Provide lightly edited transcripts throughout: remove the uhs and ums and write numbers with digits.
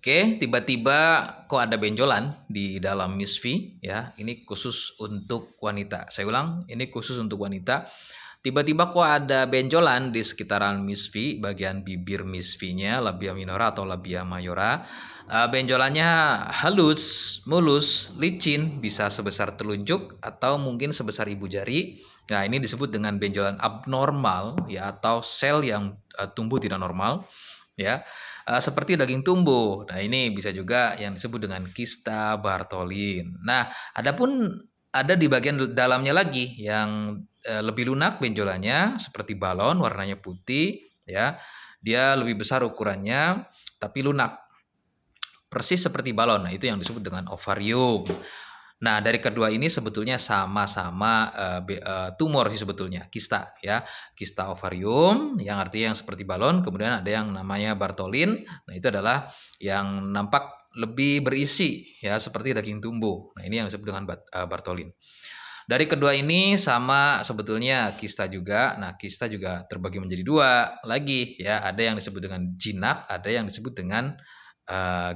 Oke, tiba-tiba kok ada benjolan di dalam Misfi ya. Ini khusus untuk wanita. Saya ulang, ini khusus untuk wanita. Tiba-tiba kok ada benjolan di sekitaran Misfi, bagian bibir Misfinya, labia minora atau labia mayora. Benjolannya halus, mulus, licin, bisa sebesar telunjuk atau mungkin sebesar ibu jari. Nah, ini disebut dengan benjolan abnormal ya atau sel yang tumbuh tidak normal ya. Seperti daging tumbuh. Nah, ini bisa juga yang disebut dengan kista Bartholin. Nah, adapun ada di bagian dalamnya lagi yang lebih lunak benjolannya seperti balon warnanya putih ya. Dia lebih besar ukurannya tapi lunak. Persis seperti balon. Nah, itu yang disebut dengan ovarium. Nah, dari kedua ini sebetulnya sama-sama tumor sih sebetulnya, kista ya. Kista ovarium yang artinya yang seperti balon, kemudian ada yang namanya Bartholin. Nah, itu adalah yang nampak lebih berisi ya seperti daging tumbuh. Nah, ini yang disebut dengan Bartholin. Dari kedua ini sama sebetulnya kista juga. Nah, kista juga terbagi menjadi dua lagi ya. Ada yang disebut dengan jinak, ada yang disebut dengan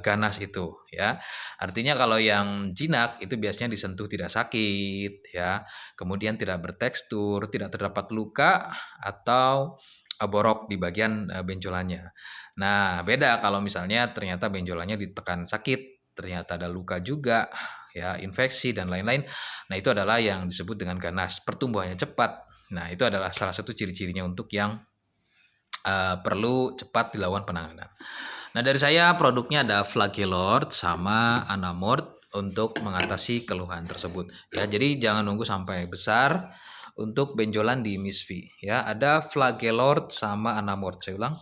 ganas itu ya. Artinya kalau yang jinak itu biasanya disentuh tidak sakit ya. Kemudian tidak bertekstur, tidak terdapat luka atau borok di bagian benjolannya. Nah, beda kalau misalnya ternyata benjolannya ditekan sakit, ternyata ada luka juga ya, infeksi dan lain-lain. Nah, itu adalah yang disebut dengan ganas, pertumbuhannya cepat. Nah, itu adalah salah satu ciri-cirinya untuk yang perlu cepat dilakukan penanganan. Nah, dari saya produknya ada Flagelort sama Anamort untuk mengatasi keluhan tersebut. Ya, jadi jangan nunggu sampai besar untuk benjolan di Misfi. Ya, ada Flagelort sama Anamort. Saya ulang,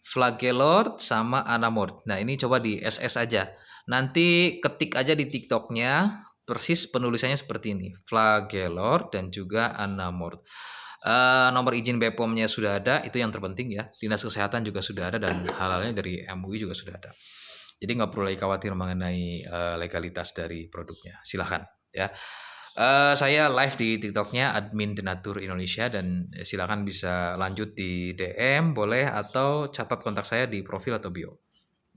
Flagelort sama Anamort. Nah, ini coba di SS aja. Nanti ketik aja di TikToknya, persis penulisannya seperti ini. Flagelort dan juga Anamort. Nomor izin BPOM-nya sudah ada, itu yang terpenting ya. Dinas Kesehatan juga sudah ada dan halalnya dari MUI juga sudah ada. Jadi nggak perlu lagi khawatir mengenai legalitas dari produknya. Silahkan ya. Saya live di TikToknya admin Denatur Indonesia dan silakan bisa lanjut di DM boleh atau catat kontak saya di profil atau bio.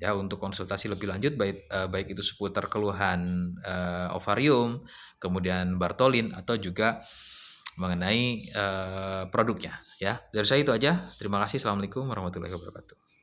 Ya, untuk konsultasi lebih lanjut baik itu seputar keluhan ovarium, kemudian Bartholin atau juga mengenai produknya ya. Dari saya itu aja. Terima kasih. Assalamualaikum warahmatullahi wabarakatuh.